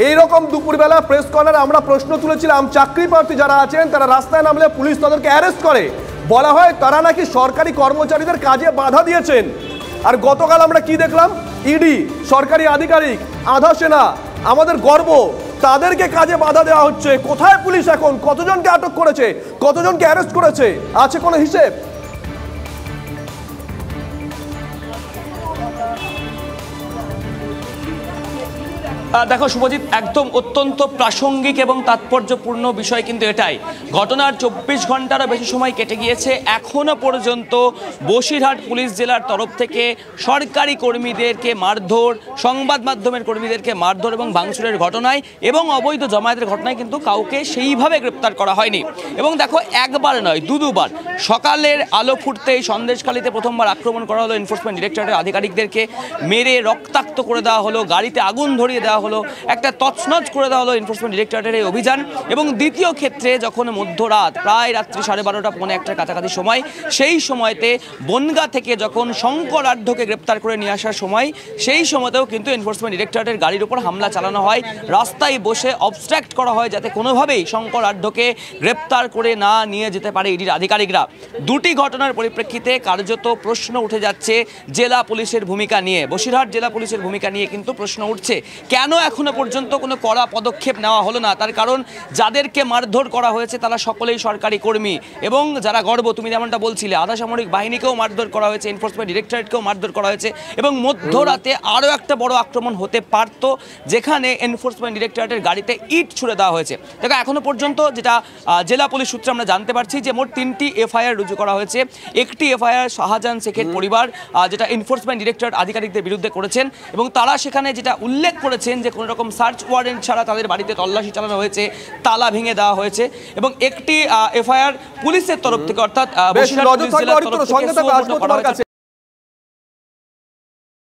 এইরকম দুপুরবেলা প্রেস কর্নারে আমরা প্রশ্ন তুলেছিলাম, চাকরি প্রার্থী যারা আছেন তারা রাস্তায় নামলে পুলিশ তাদেরকে অ্যারেস্ট করে, বলা হয় তারা নাকি সরকারি কর্মচারীদের কাজে বাধা দিয়েছেন। আর গতকাল আমরা কি দেখলাম, ইডি, সরকারি আধিকারিক, আধা সেনা, আমাদের গর্ব, তাদেরকে কাজে বাধা দেওয়া হচ্ছে। কোথায় পুলিশ এখন? কতজনকে আটক করেছে, কতজনকে অ্যারেস্ট করেছে, আছে কোনো হিসেব? দেখো শুভজিৎ, একদম অত্যন্ত প্রাসঙ্গিক এবং তাৎপর্যপূর্ণ বিষয় কিন্তু এটাই। ঘটনার 24 ঘন্টারও বেশি সময় কেটে গিয়েছে, এখনো পর্যন্ত বসিরহাট পুলিশ জেলার তরফ থেকে সরকারি কর্মীদেরকে মারধর, সংবাদ মাধ্যমের কর্মীদেরকে মারধর এবং ভাঙচুরের ঘটনায় এবং অবৈধ জমায়েতের ঘটনায় কিন্তু কাউকে সেইভাবে গ্রেপ্তার করা হয়নি। এবং দেখো, একবার নয় দুবার সকালের আলো ফুটতেই সন্দেশখালীতে প্রথমবার আক্রমণ করা হলো, এনফোর্সমেন্ট ডিরেক্টরেটের আধিকারিকদেরকে মেরে রক্তাক্ত করে দেওয়া হলো, গাড়িতে আগুন ধরিয়ে দেওয়া হলো, একটা তছনছ করে দেওয়া হলো এনফোর্সমেন্ট ডিরেক্টরেটের এই অভিযান। এবং দ্বিতীয় ক্ষেত্রে যখন মধ্যরাত প্রায় রাত্রি 12:30 পৌনে 1টার কাছাকাছি সময়, সেই সময়তে বনগা থেকে যখন শঙ্কর আঢ্যকে গ্রেপ্তার করে নিয়ে আসার সময়, সেই সময়তেও কিন্তু এনফোর্সমেন্ট ডিরেক্টরেটের গাড়ির উপর হামলা চালানো হয়, রাস্তায় বসে অবস্ট্রাক্ট করা হয় যাতে কোনোভাবেই শঙ্কর আঢ্যকে গ্রেপ্তার করে না নিয়ে যেতে পারে ইডির আধিকারিকরা। দুটি ঘটনার পরিপ্রেক্ষিতে কার্যত প্রশ্ন উঠে যাচ্ছে জেলা পুলিশের ভূমিকা নিয়ে, বসিরহাট জেলা পুলিশের ভূমিকা নিয়ে কিন্তু প্রশ্ন উঠছে। কেন এখনো পর্যন্ত কোনো কড়া পদক্ষেপ নেওয়া হলো না? তার কারণ যাদেরকে মারধর করা হয়েছে তারা সকলেই সরকারি কর্মী এবং যারা গর্ব, তুমি যেমনটা বলছিলে, আধা সামরিক বাহিনীকেও মারধর করা হয়েছে, এনফোর্সমেন্ট ডিরেক্টরেটকেও মারধর করা হয়েছে এবং মধ্যরাতে আরও একটা বড় আক্রমণ হতে পারত, যেখানে এনফোর্সমেন্ট ডিরেক্টরেটের গাড়িতে ইট ছুড়ে দেওয়া হয়েছে। দেখো, এখনো পর্যন্ত যেটা জেলা পুলিশ সূত্রে আমরা জানতে পারছি যে মোট 3টি এফআইআর রুজু করা হয়েছে। একটি এফআইআর শাহজাহান শেখের পরিবার, যেটা এনফোর্সমেন্ট ডিরেক্টরেট আধিকারিকদের বিরুদ্ধে করেছেন এবং তারা সেখানে যেটা উল্লেখ করেছেন যে কোনো রকম সার্চ ওয়ারেন্ট ছাড়া তাদের বাড়িতে তল্লাশি চালানো হয়েছে, তালা ভেঙে দেওয়া হয়েছে। এবং একটি এফআইআর পুলিশের তরফ থেকে, অর্থাৎ বসিরহাট পুলিশ জেলার তরফ থেকে